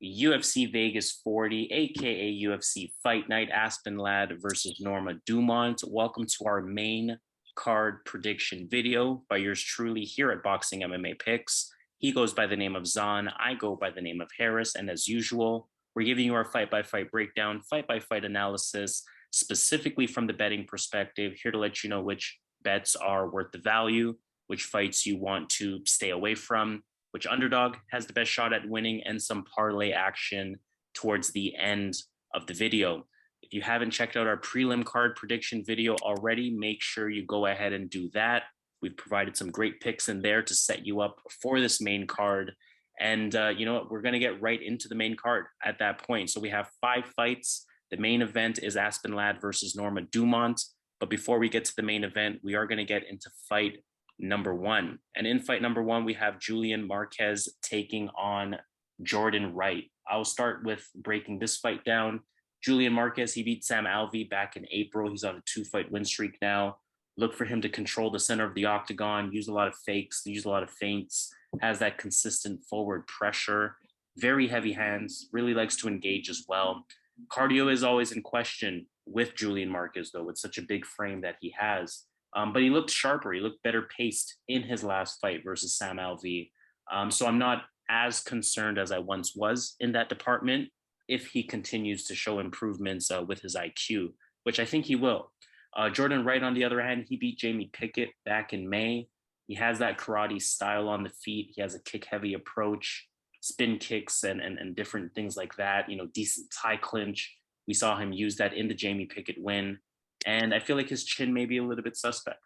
UFC Vegas 40, aka UFC Fight Night, Aspen Ladd versus Norma Dumont. Welcome to our main card prediction video by yours truly here at Boxing MMA Picks. He goes by the name of Zan, I go by the name of Harris, and as usual, we're giving you our fight-by-fight breakdown, fight-by-fight analysis, specifically from the betting perspective, here to let you know which bets are worth the value, which fights you want to stay away from, which underdog has the best shot at winning, and some parlay action towards the end of the video. If you haven't checked out our prelim card prediction video already, make sure you go ahead and do that. We've provided some great picks in there to set you up for this main card. And you know what? We're going to get right into the main card at that point. So we have 5 fights. The main event is Aspen Ladd versus Norma Dumont. But before we get to the main event, we are going to get into fight number 1. And in fight number 1, we have Julian Marquez taking on Jordan Wright. I'll start with breaking this fight down. Julian Marquez, he beat Sam Alvey back in April. He's on a 2-fight win streak now. Look for him to control the center of the octagon, use a lot of fakes, use a lot of feints, has that consistent forward pressure, very heavy hands, really likes to engage as well. Cardio is always in question with Julian Marquez, though, with such a big frame that he has. But he looked sharper. He looked better paced in his last fight versus Sam Alvey. So I'm not as concerned as I once was in that department if he continues to show improvements with his IQ, which I think he will. Jordan Wright, on the other hand, he beat Jamie Pickett back in May. He has that karate style on the feet. He has a kick-heavy approach, spin kicks, and different things like that. You know, decent tie clinch. We saw him use that in the Jamie Pickett win. And I feel like his chin may be a little bit suspect.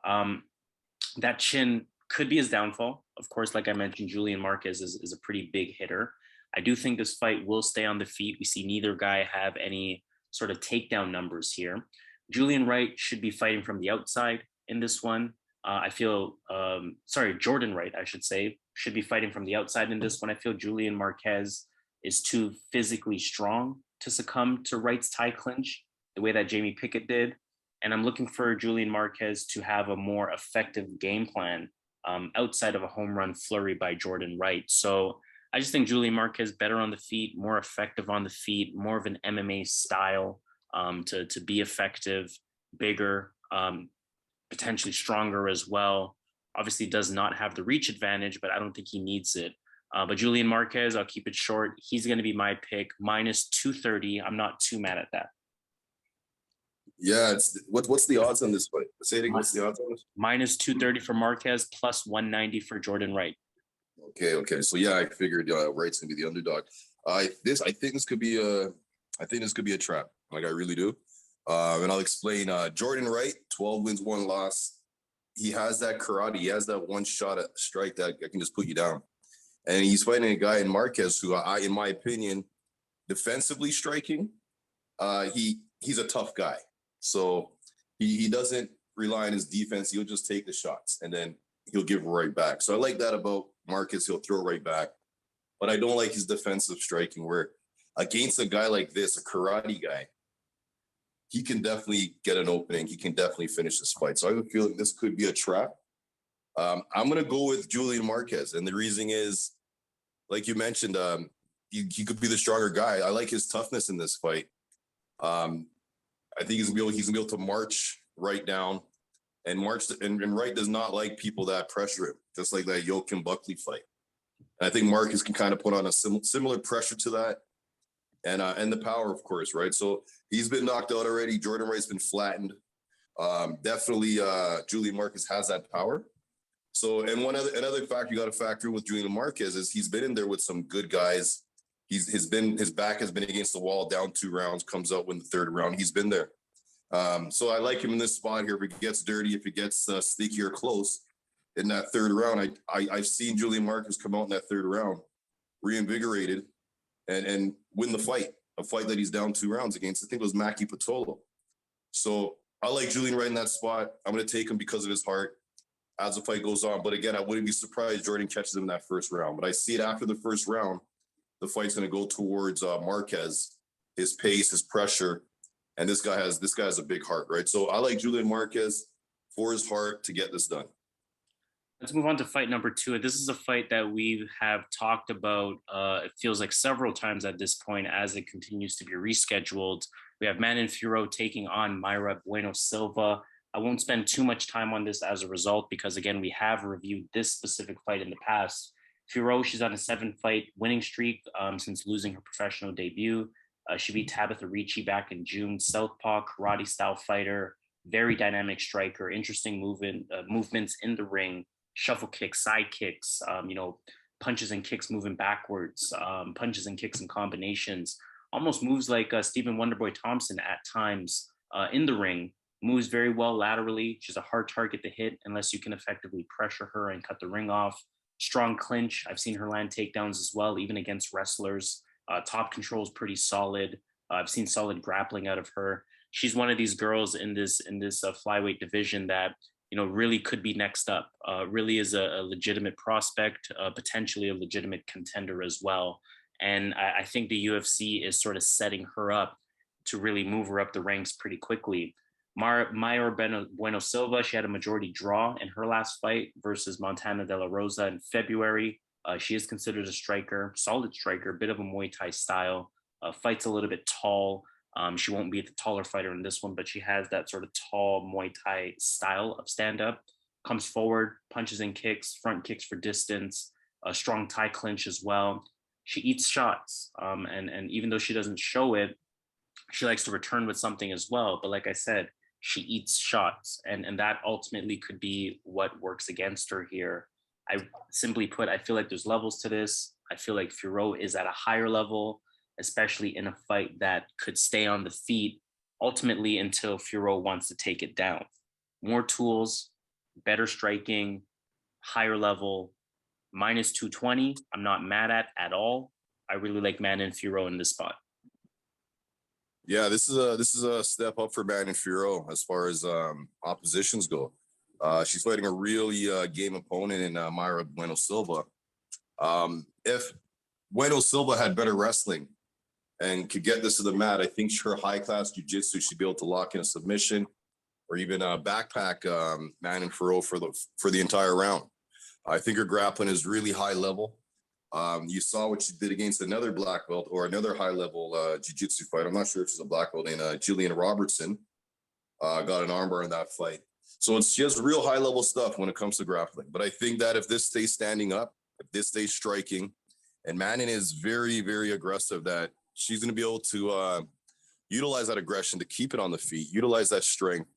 That chin could be his downfall. Of course, like I mentioned, Julian Marquez is a pretty big hitter. I do think this fight will stay on the feet. We see neither guy have any sort of takedown numbers here. Julian Wright should be fighting from the outside in this one. Jordan Wright, I should say, should be fighting from the outside in this one. I feel Julian Marquez is too physically strong to succumb to Wright's tie clinch the way that Jamie Pickett did. And I'm looking for Julian Marquez to have a more effective game plan outside of a home run flurry by Jordan Wright. So I just think Julian Marquez better on the feet, more effective on the feet, more of an MMA style to be effective, bigger, potentially stronger as well. Obviously does not have the reach advantage, but I don't think he needs it. But Julian Marquez, I'll keep it short. He's going to be my pick, minus 230. I'm not too mad at that. Yeah, what's the odds on this fight? Say it again. What's the odds on this? Minus 230 for Marquez, plus 190 for Jordan Wright. Okay. So yeah, I figured Wright's gonna be the underdog. I think this could be a trap. Like I really do. And I'll explain. Jordan Wright, 12 wins, 1 loss. He has that karate. He has that one shot at strike that can just put you down. And he's fighting a guy in Marquez who, in my opinion, defensively striking, he's a tough guy. So he doesn't rely on his defense. He'll just take the shots and then he'll give right back. So I like that about Marquez. He'll throw right back. But I don't like his defensive striking where against a guy like this, a karate guy, he can definitely get an opening. He can definitely finish this fight. So I have a feeling this could be a trap. I'm going to go with Julian Marquez. And the reason is, like you mentioned, he could be the stronger guy. I like his toughness in this fight. I think he's gonna be able to march Wright down and Wright does not like people that pressure him, just like that Joaquin Buckley fight. And I think Marquez can kind of put on a similar pressure to that, and the power, of course, right? So he's been knocked out already. Jordan Wright's been flattened. Definitely, Julian Marquez has that power. So, and another factor you got to factor with Julian Marquez is he's been in there with some good guys. His back has been against the wall, down 2 rounds, comes out in the 3rd round. He's been there. So I like him in this spot here. If it gets dirty, if it gets sneaky or close in that 3rd round, I've seen Julian Marquez come out in that 3rd round, reinvigorated, and win the fight. A fight that he's down 2 rounds against, I think it was Maki Patolo. So I like Julian right in that spot. I'm going to take him because of his heart as the fight goes on. But again, I wouldn't be surprised Jordan catches him in that 1st round. But I see it after the 1st round. The fight's going to go towards Marquez, his pace, his pressure, and this guy has a big heart, right? So I like Julian Marquez for his heart to get this done. Let's move on to fight number 2. This is a fight that we have talked about, it feels like several times at this point as it continues to be rescheduled. We have Manon Fiorot taking on Mayra Bueno Silva. I won't spend too much time on this as a result because, again, we have reviewed this specific fight in the past. Fiorot, she's on a 7-fight winning streak since losing her professional debut. She beat Tabitha Ricci back in June. Southpaw, karate-style fighter, very dynamic striker, interesting movements in the ring, shuffle kicks, side kicks, punches and kicks moving backwards, punches and kicks and combinations, almost moves like Stephen Wonderboy Thompson at times in the ring, moves very well laterally. She's a hard target to hit unless you can effectively pressure her and cut the ring off. Strong clinch. I've seen her land takedowns as well, even against wrestlers. Top control is pretty solid. I've seen solid grappling out of her. She's one of these girls in this flyweight division that really could be next up. Really is a legitimate prospect, potentially a legitimate contender as well. And I think the UFC is sort of setting her up to really move her up the ranks pretty quickly. Mayra Bueno Silva, she had a majority draw in her last fight versus Montana De La Rosa in February. She is considered a striker, solid striker, bit of a Muay Thai style, fights a little bit tall. She won't be the taller fighter in this one, but she has that sort of tall Muay Thai style of stand-up. Comes forward, punches and kicks, front kicks for distance, a strong Thai clinch as well. She eats shots, and even though she doesn't show it, she likes to return with something as well. But like I said, she eats shots, and that ultimately could be what works against her here. I simply put, I feel like there's levels to this. I feel like Fiorot is at a higher level, especially in a fight that could stay on the feet ultimately until Fiorot wants to take it down. More tools, better striking, higher level, minus 220. I'm not mad at all. I really like Manon Fiorot in this spot. Yeah, this is a step up for Manon Fiorot as far as oppositions go. She's fighting a really game opponent in Mayra Bueno Silva. If Bueno Silva had better wrestling and could get this to the mat, I think her high-class jiu-jitsu should be able to lock in a submission or even backpack Manon Fiorot for the entire round. I think her grappling is really high level. You saw what she did against another black belt or another high-level jiu-jitsu fight. I'm not sure if she's a black belt in Julian Robertson. Got an armbar in that fight. So she has real high-level stuff when it comes to grappling. But I think that if this stays standing up, if this stays striking, and Manon is very, very aggressive, that she's going to be able to utilize that aggression to keep it on the feet, utilize that strength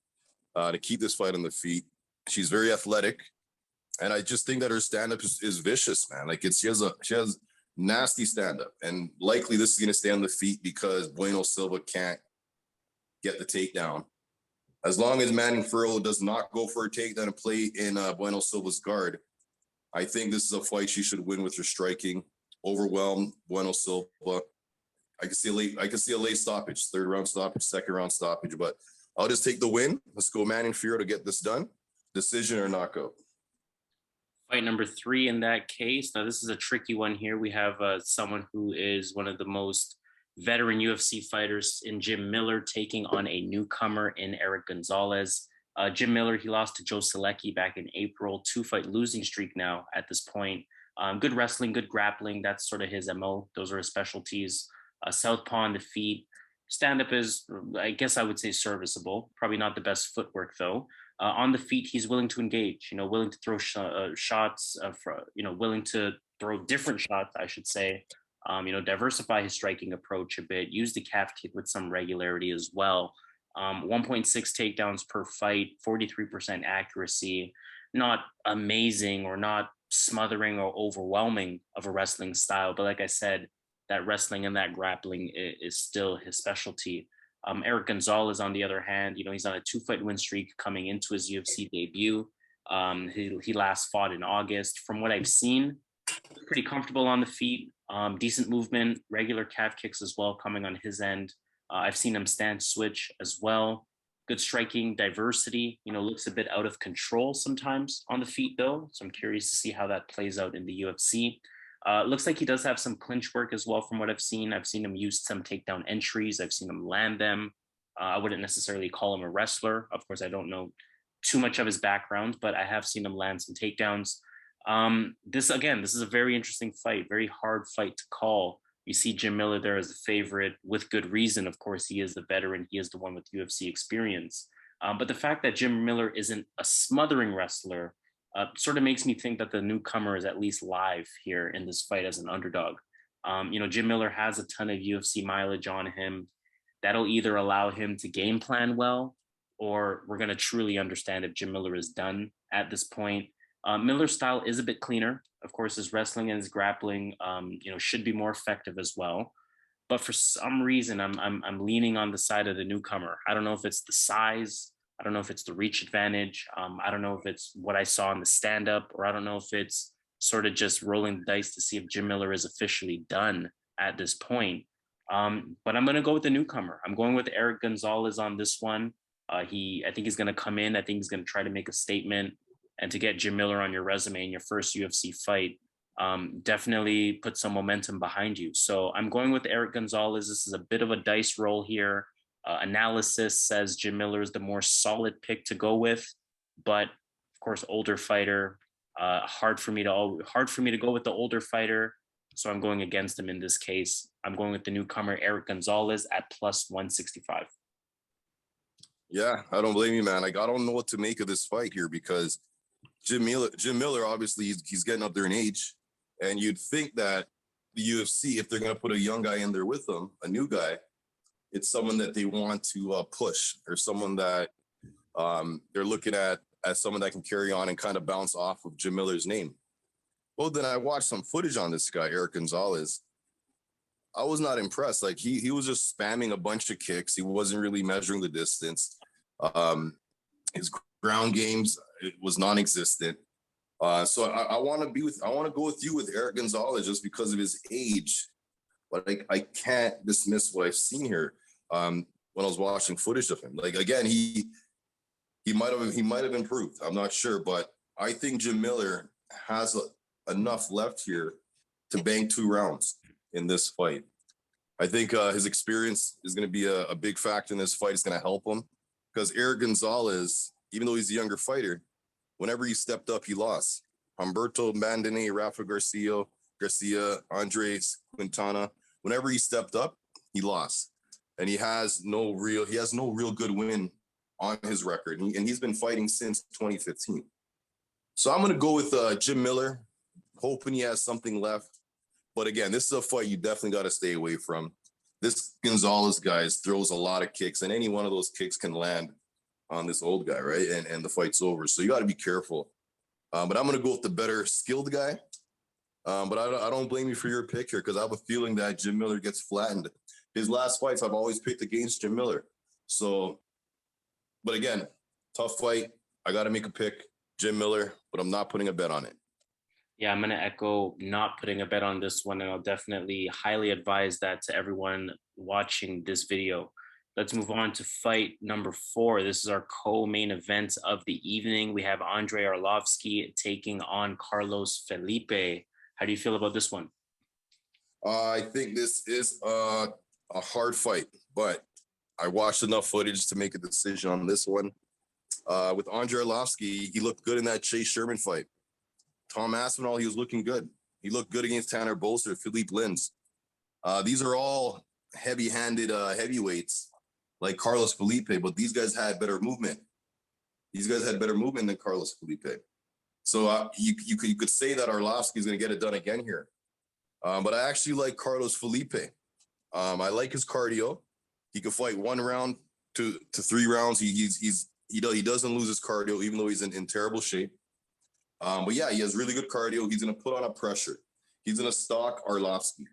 to keep this fight on the feet. She's very athletic. And I just think that her stand-up is vicious, man. Like she has nasty stand-up. And likely this is going to stay on the feet because Bueno Silva can't get the takedown. As long as Manon Fiorot does not go for a takedown and play in Bueno Silva's guard, I think this is a fight she should win with her striking. Overwhelm Bueno Silva. I can see a late stoppage, 3rd round stoppage, 2nd round stoppage, but I'll just take the win. Let's go Manon Fiorot to get this done. Decision or knockout. Fight number 3 in that case. Now, this is a tricky one here. We have someone who is one of the most veteran UFC fighters in Jim Miller taking on a newcomer in Erick Gonzalez. Jim Miller, he lost to Joe Selecki back in April, 2-fight losing streak now at this point. Good wrestling, good grappling. That's sort of his MO. Those are his specialties. Southpaw on the feet. Stand-up is, I guess I would say, serviceable. Probably not the best footwork, though. On the feet, he's willing to engage, willing to throw shots, willing to throw different shots, I should say, diversify his striking approach a bit, use the calf kick with some regularity as well. 1.6 takedowns per fight, 43% accuracy, not amazing or not smothering or overwhelming of a wrestling style. But like I said, that wrestling and that grappling is still his specialty. Erick Gonzalez, on the other hand, he's on a 2-fight win streak coming into his UFC debut. He last fought in August. From what I've seen, pretty comfortable on the feet, decent movement, regular calf kicks as well coming on his end. I've seen him stance switch as well. Good striking, diversity, looks a bit out of control sometimes on the feet though. So I'm curious to see how that plays out in the UFC. Looks like he does have some clinch work as well from what I've seen. I've seen him use some takedown entries. I've seen him land them. I wouldn't necessarily call him a wrestler. Of course, I don't know too much of his background, but I have seen him land some takedowns. This is a very interesting fight, very hard fight to call. You see Jim Miller there as a favorite with good reason. Of course, he is the veteran. He is the one with UFC experience. But the fact that Jim Miller isn't a smothering wrestler sort of makes me think that the newcomer is at least live here in this fight as an underdog. Jim Miller has a ton of UFC mileage on him. That'll either allow him to game plan well, or we're going to truly understand if Jim Miller is done at this point. Miller's style is a bit cleaner. Of course, his wrestling and his grappling, should be more effective as well. But for some reason, I'm leaning on the side of the newcomer. I don't know if it's the size. I don't know if it's the reach advantage. I don't know if it's what I saw in the stand up, or I don't know if it's sort of just rolling the dice to see if Jim Miller is officially done at this point. But I'm going to go with the newcomer. I'm going with Erick Gonzalez on this one. I think he's going to come in. I think he's going to try to make a statement, and to get Jim Miller on your resume in your first UFC fight, definitely put some momentum behind you. So I'm going with Erick Gonzalez. This is a bit of a dice roll here. Analysis says Jim Miller is the more solid pick to go with, but of course, older fighter. Hard for me to go with the older fighter. So I'm going against him in this case. I'm going with the newcomer Erick Gonzalez at plus 165. Yeah, I don't blame you, man. Like, I don't know what to make of this fight here, because Jim Miller, obviously he's getting up there in age, and you'd think that the UFC, if they're going to put a young guy in there with them, a new guy, it's someone that they want to push, or someone that they're looking at as someone that can carry on and kind of bounce off of Jim Miller's name. Well, then I watched some footage on this guy, Erick Gonzalez. I was not impressed. Like, he was just spamming a bunch of kicks. He wasn't really measuring the distance. His ground games, it was non-existent. So I want to go with you with Erick Gonzalez just because of his age. But I can't dismiss what I've seen here when I was watching footage of him. Like, again, he might have improved. I'm not sure, but I think Jim Miller has enough left here to bank 2 rounds in this fight. I think his experience is going to be a big factor in this fight. It's going to help him, because Erick Gonzalez, even though he's a younger fighter, whenever he stepped up, he lost. Humberto Bandone, Rafa Garcia, Andrei Quintana, whenever he stepped up, he lost. And he has no real good win on his record. And he's been fighting since 2015. So I'm going to go with Jim Miller, hoping he has something left. But again, this is a fight you definitely got to stay away from. This Gonzalez guy throws a lot of kicks, and any one of those kicks can land on this old guy, right? And the fight's over. So you got to be careful. But I'm going to go with the better skilled guy. But I don't blame you for your pick here, because I have a feeling that Jim Miller gets flattened. His last fights, I've always picked against Jim Miller. So, but again, tough fight. I got to make a pick, Jim Miller, but I'm not putting a bet on it. Yeah, I'm going to echo not putting a bet on this one, and I'll definitely highly advise that to everyone watching this video. Let's move on to fight number 4. This is our co-main event of the evening. We have Andrei Arlovski taking on Carlos Felipe. How do you feel about this one? I think this is a hard fight, but I watched enough footage to make a decision on this one. With Andrei Arlovski, he looked good in that Chase Sherman fight. Tom Aspinall, he was looking good. He looked good against Tanner Bolster, Philippe Lins. These are all heavy-handed heavyweights like Carlos Felipe, but these guys had better movement. These guys had better movement than Carlos Felipe. So you could say that Arlovski is going to get it done again here. But I actually like Carlos Felipe. I like his cardio. He could fight 1 round to 3 rounds. He doesn't lose his cardio, even though he's in terrible shape. But yeah, he has really good cardio. He's going to put on a pressure. He's going to stalk Arlovski.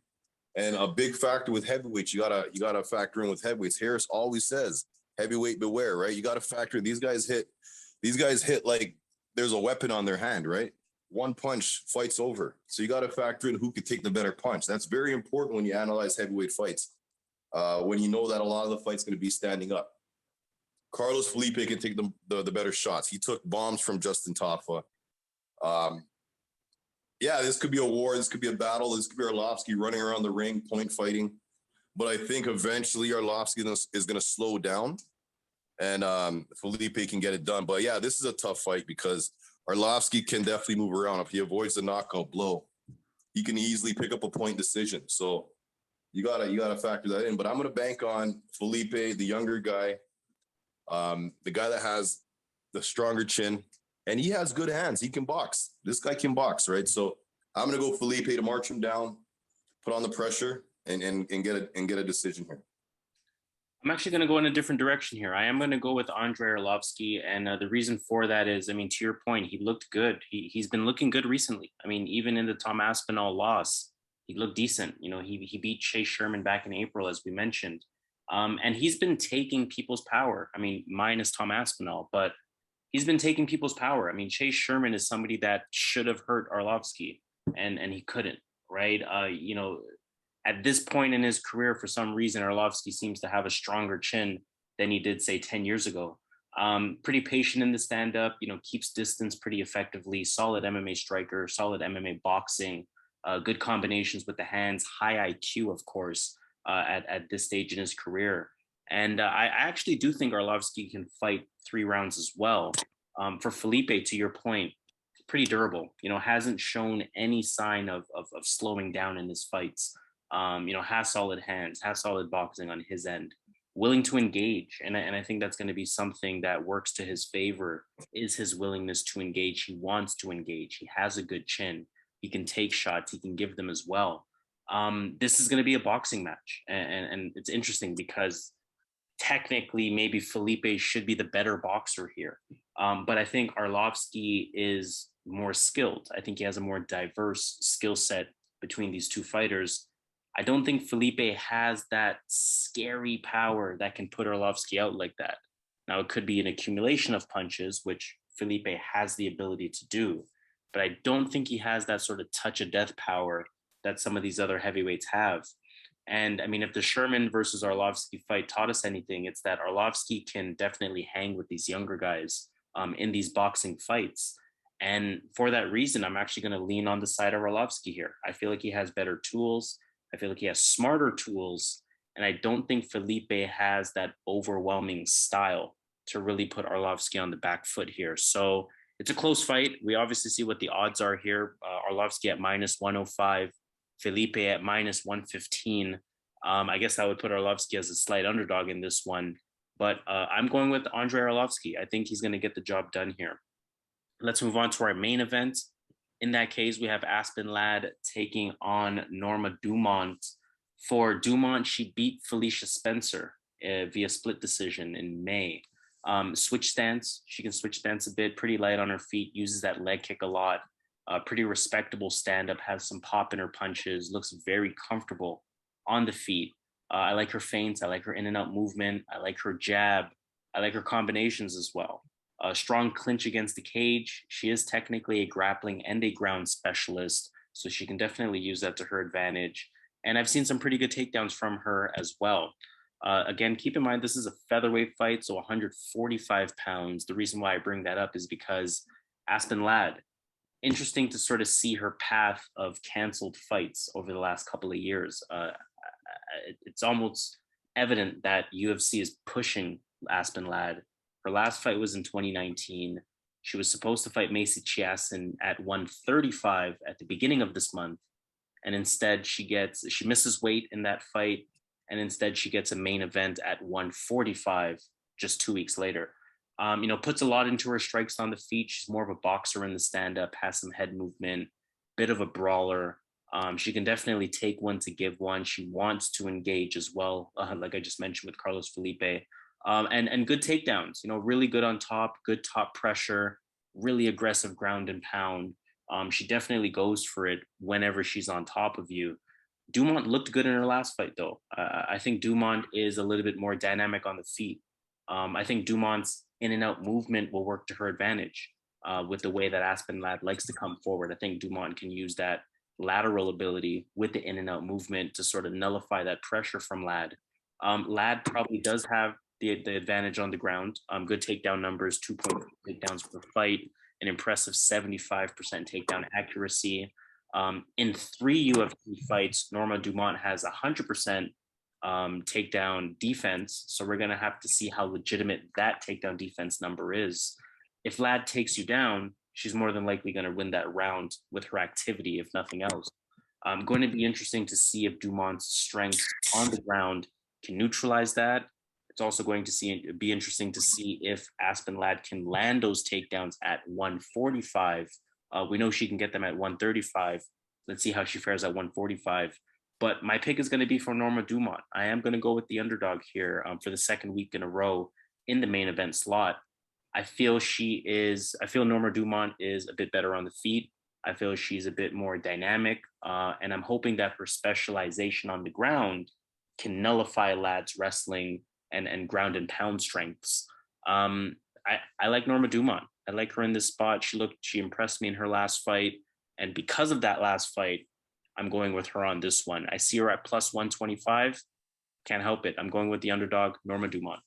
And a big factor with heavyweights, you gotta factor in with heavyweights. Harris always says, heavyweight beware, right? You got to factor in these guys hit like there's a weapon on their hand, right? One punch, fight's over. So you got to factor in who could take the better punch. That's very important when you analyze heavyweight fights. When you know that a lot of the fight's going to be standing up. Carlos Felipe can take the better shots. He took bombs from Justin Tafa. Yeah, this could be a war. This could be a battle. This could be Arlovski running around the ring, point fighting. But I think eventually Arlovski is going to slow down. and Felipe can get it done. But yeah, this is a tough fight because Arlovski can definitely move around. If he avoids the knockout blow, he can easily pick up a point decision. So you gotta factor that in. But I'm gonna bank on Felipe, the younger guy, the guy that has the stronger chin, and he has good hands. He can box. This guy can box, right? So I'm gonna go Felipe to march him down, put on the pressure, and get a decision here. I'm actually going to go in a different direction here. I am going to go with Andrei Arlovski, and the reason for that is, I mean, to your point, he looked good. He's been looking good recently. I mean, even in the Tom Aspinall loss, he looked decent. You know, he beat Chase Sherman back in April, as we mentioned, and he's been taking people's power. I mean, minus Tom Aspinall, but he's been taking people's power. I mean, Chase Sherman is somebody that should have hurt Arlovski, and he couldn't. Right? You know, at this point in his career, for some reason, Arlovski seems to have a stronger chin than he did, say, 10 years ago. Pretty patient in the stand-up, you know, keeps distance pretty effectively, solid MMA striker, solid MMA boxing, good combinations with the hands, high IQ, of course, at this stage in his career. And I actually do think Arlovski can fight 3 rounds as well. For Felipe, to your point, pretty durable, you know, hasn't shown any sign of slowing down in his fights. You know, has solid hands, has solid boxing on his end, willing to engage. And I think that's going to be something that works to his favor, is his willingness to engage. He wants to engage. He has a good chin. He can take shots. He can give them as well. This is going to be a boxing match. And it's interesting because technically maybe Felipe should be the better boxer here. But I think Arlovski is more skilled. I think he has a more diverse skill set between these two fighters. I don't think Felipe has that scary power that can put Arlovski out like that. Now, it could be an accumulation of punches, which Felipe has the ability to do, but I don't think he has that sort of touch of death power that some of these other heavyweights have. And I mean, if the Sherman versus Arlovski fight taught us anything, it's that Arlovski can definitely hang with these younger guys in these boxing fights. And for that reason, I'm actually going to lean on the side of Arlovski here. I feel like he has better tools. I feel like he has smarter tools, and I don't think Felipe has that overwhelming style to really put Arlovski on the back foot here. So it's a close fight. We obviously see what the odds are here. Arlovski at minus 105, Felipe at minus 115. I guess I would put Arlovski as a slight underdog in this one, but I'm going with Andrei Arlovski. I think he's going to get the job done here. Let's move on to our main event. In that case, we have Aspen Ladd taking on Norma Dumont. For Dumont, she beat Felicia Spencer via split decision in May. Switch stance, she can switch stance a bit, pretty light on her feet, uses that leg kick a lot. Pretty respectable stand-up, has some pop in her punches, looks very comfortable on the feet. I like her feints, I like her in and out movement, I like her jab, I like her combinations as well. A strong clinch against the cage. She is technically a grappling and a ground specialist, so she can definitely use that to her advantage. And I've seen some pretty good takedowns from her as well. Again, keep in mind, this is a featherweight fight, so 145 pounds. The reason why I bring that up is because Aspen Ladd, interesting to sort of see her path of canceled fights over the last couple of years. It's almost evident that UFC is pushing Aspen Ladd. Her last fight was in 2019. She was supposed to fight Macy Chiasson at 135 at the beginning of this month. And instead she misses weight in that fight. And instead she gets a main event at 145 just 2 weeks later. You know, puts a lot into her strikes on the feet. She's more of a boxer in the stand-up, has some head movement, bit of a brawler. She can definitely take one to give one. She wants to engage as well, like I just mentioned with Carlos Felipe. And good takedowns, you know, really good on top, good top pressure, really aggressive ground and pound. She definitely goes for it whenever she's on top of you. Dumont looked good in her last fight, though. I think Dumont is a little bit more dynamic on the feet. I think Dumont's in and out movement will work to her advantage with the way that Aspen Ladd likes to come forward. I think Dumont can use that lateral ability with the in and out movement to sort of nullify that pressure from Ladd. Ladd probably does have the advantage on the ground. Good takedown numbers, 2.2 takedowns per fight, an impressive 75% takedown accuracy. In 3 UFC fights, Norma Dumont has 100% takedown defense. So we're going to have to see how legitimate that takedown defense number is. If Ladd takes you down, she's more than likely going to win that round with her activity, if nothing else. Going to be interesting to see if Dumont's strength on the ground can neutralize that. It's also going to be interesting to see if Aspen Ladd can land those takedowns at 145. We know she can get them at 135. Let's see how she fares at 145. But my pick is going to be for Norma Dumont. I am going to go with the underdog here for the second week in a row in the main event slot. I feel Norma Dumont is a bit better on the feet. I feel she's a bit more dynamic, and I'm hoping that her specialization on the ground can nullify Ladd's wrestling and ground and pound strengths. I like Norma Dumont. I like her in this spot. She impressed me in her last fight, and because of that last fight, I'm going with her on this one. I see her at plus 125. Can't help it. I'm going with the underdog, Norma Dumont.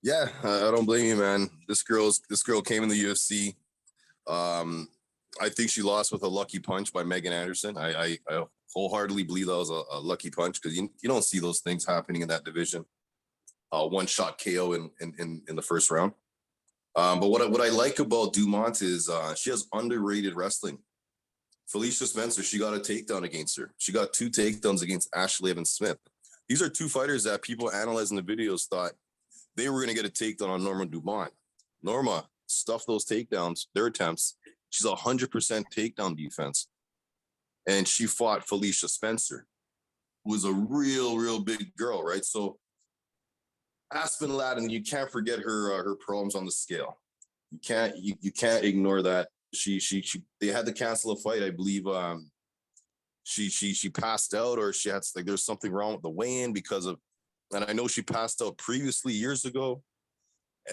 Yeah, I don't blame you, man. This girl came in the UFC. I think she lost with a lucky punch by Megan Anderson. I wholeheartedly believe that was a lucky punch because you don't see those things happening in that division. One shot KO in the first round. But what I like about Dumont is she has underrated wrestling. Felicia Spencer, she got a takedown against her. She got 2 takedowns against Ashley Evans-Smith. These are 2 fighters that people analyzing the videos thought they were going to get a takedown on Norma Dumont. Norma stuffed those takedowns, their attempts. She's 100% takedown defense. And she fought Felicia Spencer, who was a real big girl, right? So Aspen Ladd, and you can't forget her problems on the scale. You can't ignore that. They had to cancel a fight. I believe she passed out, or she had there's something wrong with the weigh-in and I know she passed out previously years ago.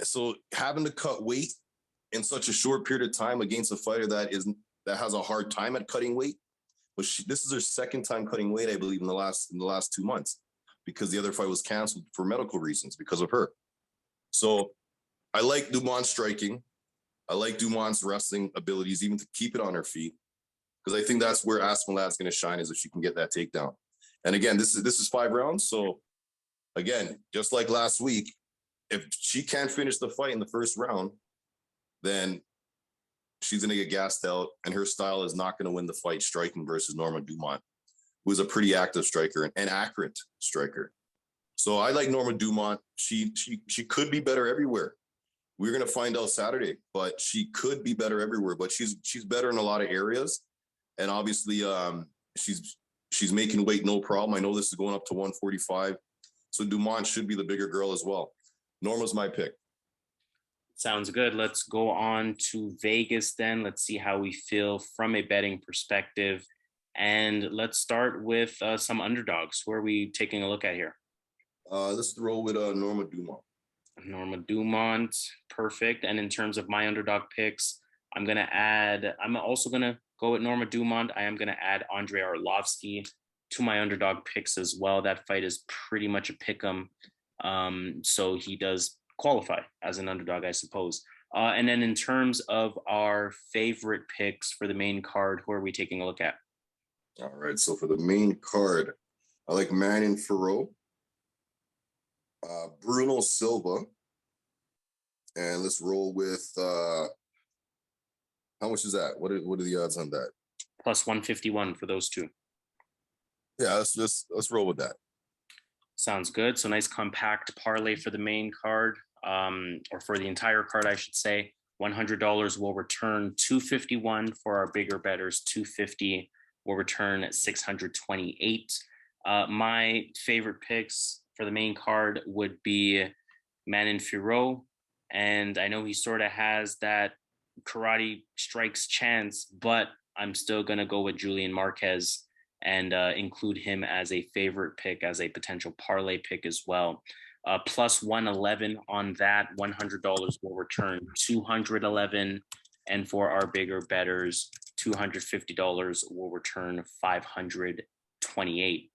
So having to cut weight in such a short period of time against a fighter that has a hard time at cutting weight, but this is her second time cutting weight, I believe, in the last 2 months, because the other fight was canceled for medical reasons because of her. So I like Dumont's striking. I like Dumont's wrestling abilities, even to keep it on her feet, because I think that's where Aspen Ladd's going to shine, is if she can get that takedown. And again, this is 5 rounds. So again, just like last week, if she can't finish the fight in the first round, then she's going to get gassed out, and her style is not going to win the fight striking versus Norma Dumont, who is a pretty active striker and accurate striker. So I like Norma Dumont. She could be better everywhere. We're going to find out Saturday, but she could be better everywhere. But she's better in a lot of areas, and obviously she's making weight no problem. I know this is going up to 145, so Dumont should be the bigger girl as well. Norma's my pick. Sounds good. Let's go on to Vegas then. Let's see how we feel from a betting perspective. And let's start with some underdogs. Who are we taking a look at here? Let's roll with Norma Dumont. Norma Dumont, perfect. And in terms of my underdog picks, I'm also going to go with Norma Dumont. I am going to add Andrei Arlovski to my underdog picks as well. That fight is pretty much a pick'em. So he does qualify as an underdog, I suppose. And then in terms of our favorite picks for the main card, who are we taking a look at? All right. So for the main card, I like Manon Fiorot, Bruno Silva, and let's roll with how much is that? What are the odds on that? Plus 151 for those two. Yeah, let's roll with that. Sounds good. So nice compact parlay for the main card, or for the entire card, I should say. $100 will return $251 for our bigger bettors. $250 will return $628. My favorite picks for the main card would be Manon Fiorot, and I know he sort of has that karate strikes chance, but I'm still gonna go with Julian Marquez and include him as a favorite pick, as a potential parlay pick as well. Plus 111 on that. $100 will return $211, and for our bigger bettors, $250 will return $528.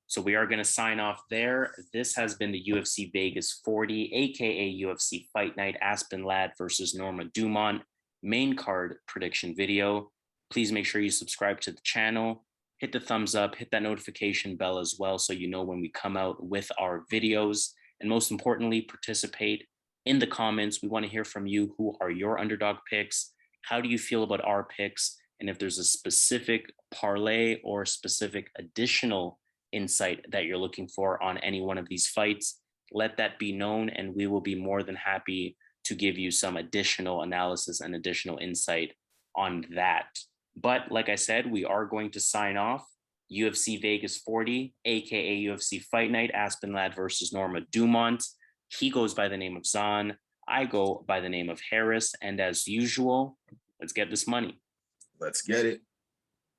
So we are going to sign off there. This has been the UFC Vegas 40, aka UFC Fight Night, Aspen Ladd versus Norma Dumont main card prediction video. Please make sure you subscribe to the channel, hit the thumbs up, hit that notification bell as well, so you know when we come out with our videos. And most importantly, participate in the comments. We want to hear from you. Who are your underdog picks? How do you feel about our picks? And if there's a specific parlay or specific additional insight that you're looking for on any one of these fights, let that be known, and we will be more than happy to give you some additional analysis and additional insight on that. But like I said, we are going to sign off. UFC Vegas 40, aka UFC Fight Night, Aspen Ladd versus Norma Dumont. He goes by the name of Zan. I go by the name of Harris. And as usual, let's get this money. Let's get it.